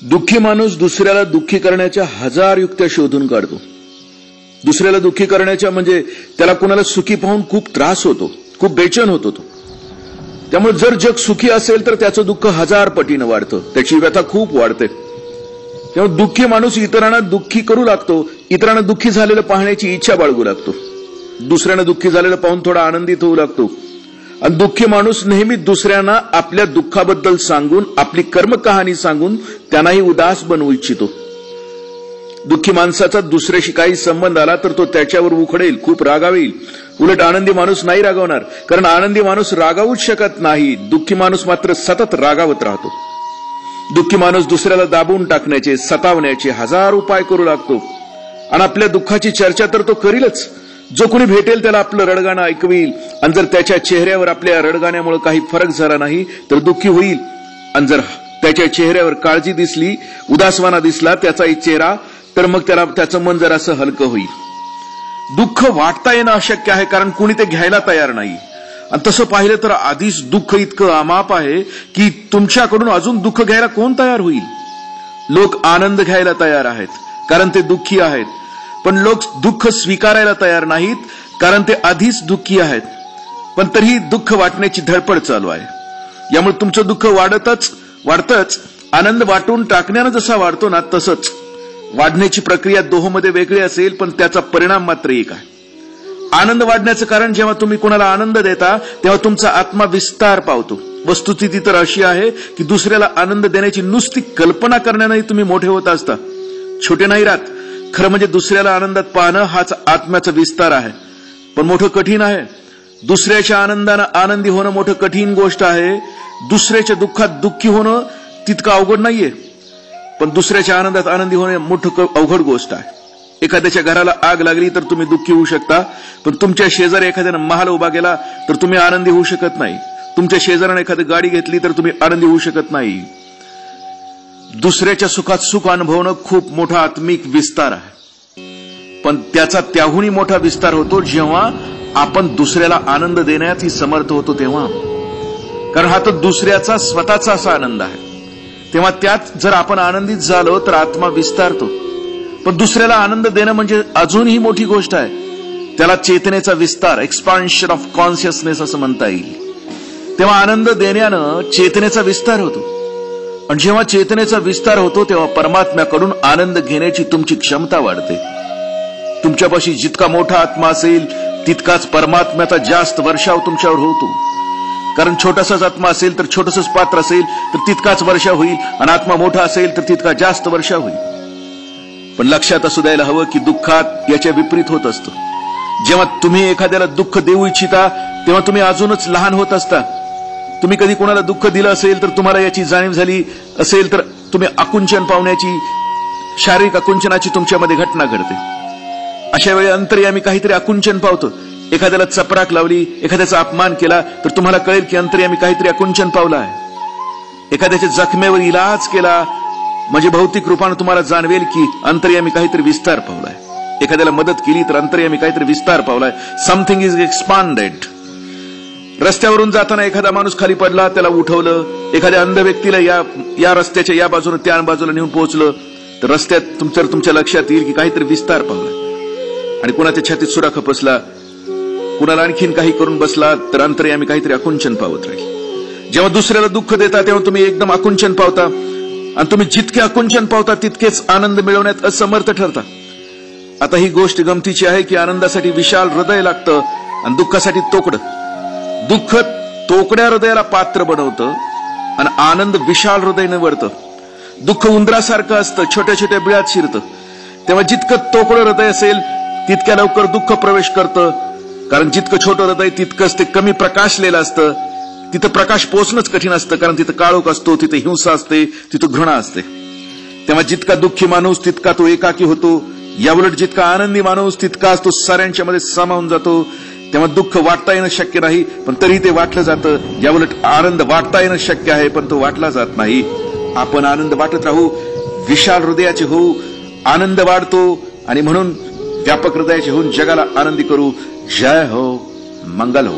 दुःखी माणूस दुसऱ्याला दुःखी करण्याच्या हजार युक्त्या शोधून काढतो. दुसऱ्याला दुःखी करण्याच्या म्हणजे त्याला कुणाला सुखी पाहून खूप त्रास होतो, खूप बेचैन होतो तो. त्यामुळे जर जग सुखी असेल तर त्याचं दुःख 1000 पटीनं वाढतं, त्याची व्यथा खूप वाढते. त्यामुळे दुःखी माणूस इतरांना दुःखी करू लागतो, इतरांना दुःखी झालेलं पाहण्याची इच्छा बाळगू लागतो, दुसऱ्यांना दुःखी झालेलं पाहून थोडा आनंदित होऊ लागतो. आणि दुःखी माणूस नेहमी दुसऱ्यांना आपल्या दुःखाबद्दल सांगून, आपली कर्मकहाणी सांगून त्यांनाही उदास बनवू इच्छितो. दुःखी माणसाचा दुसऱ्याशी काही संबंध आला तर तो त्याच्यावर उखडेल, खूप रागावेल. उलट आनंदी माणूस नाही रागवणार, कारण आनंदी माणूस रागावूच शकत नाही. दुःखी माणूस मात्र सतत रागावत राहतो. दुःखी माणूस दुसऱ्याला दाबून टाकण्याचे, सतावण्याचे 1000 उपाय करू लागतो. आणि आपल्या दुःखाची चर्चा तर तो करीलच. जो कोणी भेटेल त्याला आपलं रडगाणं ऐकवील. आणि जर त्याच्या चेहऱ्यावर आपल्या रडगाण्यामुळे काही फरक झाला नाही तर दुःखी होईल. आणि जर त्याच्या चेहऱ्यावर काळजी दिसली, उदासवाना दिसला त्याचाही चेहरा, तर मग त्याचं मन जरासं हलकं होईल. दुःख वाटता येणं अशक्य आहे, कारण कुणी ते घ्यायला तयार नाही. आणि तसं पाहिलं तर आधीच दुःख इतकं अमाप आहे की तुमच्याकडून अजून दुःख घ्यायला कोण तयार होईल. लोक आनंद घ्यायला तयार आहेत, कारण ते दुःखी आहेत. पण लोक दुःख स्वीकारायला तयार नाहीत, कारण ते आधीच दुःखी आहेत. पण तरीही दुःख वाटण्याची धडपड चालू आहे. यामुळे तुमचं दुःख वाढतच. आनंद वाटून टाकण्यानं जसा वाढतो ना, तसंच वाढण्याची प्रक्रिया दोहोंमध्ये वेगळी असेल, पण त्याचा परिणाम मात्र एक आहे. आनंद वाढण्याचं कारण जेव्हा तुम्ही कोणाला आनंद देता तेव्हा तुमचा आत्मा विस्तार पावतो. वस्तुस्थिती तर अशी आहे की दुसऱ्याला आनंद देण्याची नुसती कल्पना करण्यानेही तुम्ही मोठे होत असता, छोटे नाही राहत. खरं म्हणजे दुसऱ्याला आनंदात पाहणं हाच आत्म्याचा विस्तार आहे. पण मोठं कठीण आहे. दुसऱ्याच्या आनंदानं आनंदी होणं मोठं कठीण गोष्ट आहे. दुसऱ्याच्या दुःखात दुःखी होणं तितकं अवघड नाहीये, पण दुसऱ्याच्या आनंदात आनंदी होणे मोठं अवघड गोष्ट आहे. एखाद्याच्या घराला आग लागली तर तुम्ही दुःखी होऊ शकता, पण तुमच्या शेजारी एखाद्यानं महाल उभा केला तर तुम्ही आनंदी होऊ शकत नाही. तुमच्या शेजाऱ्याने एखादी गाडी घेतली तर तुम्ही आनंदी होऊ शकत नाही. दुसऱ्याच्या सुखात सुख अनुभवणं खूप मोठा आत्मिक विस्तार आहे. पण त्याचा त्याहूनही मोठा विस्तार होतो जेव्हा आपण दुसऱ्याला आनंद देण्यातही समर्थ होतो तेव्हा. कारण हा तर दुसऱ्याचा स्वतःचा असा आनंद आहे. तेव्हा त्यात जर आपण आनंदित झालो तर आत्मा विस्तारतो. पण दुसऱ्याला आनंद देणं म्हणजे अजूनही मोठी गोष्ट आहे. त्याला चेतनेचा विस्तार, एक्सपान्शन ऑफ कॉन्शियसनेस असं म्हणता येईल. तेव्हा आनंद देण्यानं चेतनेचा विस्तार होतो. आणि जेव्हा चेतनेचा विस्तार होतो तेव्हा परमात्म्याकडून आनंद घेण्याची तुमची क्षमता वाढते. तुमच्यापाशी जितका मोठा आत्मा असेल तितकाच परमात्म्याचा जास्त वर्षाव तुमच्यावर होतो. कारण छोटासाच आत्मा असेल तर छोटसंच पात्र असेल तर तितकाच वर्षाव होईल, आणि आत्मा मोठा असेल तर तितका जास्त वर्षाव होईल. पण लक्षात असू द्यायला हवं की दुःखात याच्या विपरीत होत असतं. जेव्हा तुम्ही एखाद्याला दुःख देऊ इच्छिता तेव्हा तुम्ही अजूनच लहान होत असता. तुम्ही कधी कोणाला दुःख दिलं असेल तर तुम्हाला याची जाणीव झाली असेल तर तुम्ही आकुंचन पावण्याची, शारीरिक आकुंचनाची तुमच्यामध्ये घटना घडते. अशा वेळी अंतर्यामी काहीतरी आकुंचन पावतं. एखाद्याला चपराक लावली, एखाद्याचा अपमान केला तर तुम्हाला कळेल की अंतर्यामी काहीतरी आकुंचन पावलं आहे. एखाद्याच्या जखमेवर इलाज केला म्हणजे भौतिक रूपानं तुम्हाला जाणवेल की अंतर्यामी काहीतरी विस्तार पावलाय. एखाद्याला मदत केली तर अंतर्यामी काहीतरी विस्तार पावलाय. Something is expanded. रस्त्यावरून जाताना एखादा माणूस खाली पडला, त्याला उठवलं. एखाद्या अंध व्यक्तीला या रस्त्याच्या या बाजूने त्या बाजूला नेऊन पोहोचलं तर रस्त्यात तुमच्या लक्षात येईल की काहीतरी विस्तार पावलाय. आणि कुणाच्या छातीत सुरा खपसला, कुणाला आणखीन काही करून बसला तर अंतर्यामी काहीतरी आकुंचन पावत राहील. जेव्हा दुसऱ्याला दुःख देता तेव्हा तुम्ही एकदम आकुंचन पावता, आणि तुम्ही जितके आकुंचन पावता तितकेच आनंद मिळवण्यात असमर्थ ठरता. आता ही गोष्ट गमतीची आहे की आनंदासाठी विशाल हृदय लागतं आणि दुःखासाठी तोकडं. दुःख तोकड्या हृदयाला पात्र बनवतं आणि आनंद विशाल हृदय निवडतं. दुःख उंदरासारखं असतं, छोट्या छोट्या बिळात शिरतं. तेव्हा जितकं तोकडं हृदय असेल तितक्या लवकर दुःख प्रवेश करतं. कारण जितकं छोटं हृदय तितकंच ते कमी प्रकाशलेलं असतं. तिथं प्रकाश पोचणंच कठीण असतं, कारण तिथं काळोख असतो, तिथं हिंसा असते, तिथं घृणा असते. तेव्हा जितका दुःखी माणूस तितका तो एकाकी होतो. याउलट जितका आनंदी माणूस तितकाच तो साऱ्यांच्या मध्ये सामावून जातो. तेव्हा दुःख वाटता येणं शक्य नाही, पण तरी ते वाटलं जातं. याउलट आनंद वाटता येणं शक्य आहे, पण तो वाटला जात नाही. आपण आनंद वाटत राहू, विशाल हृदयाचे होऊ. आनंद वाढतो आणि म्हणून व्यापक हृदयाचे होऊन जगाला आनंदी करू. जय हो, मंगल हो.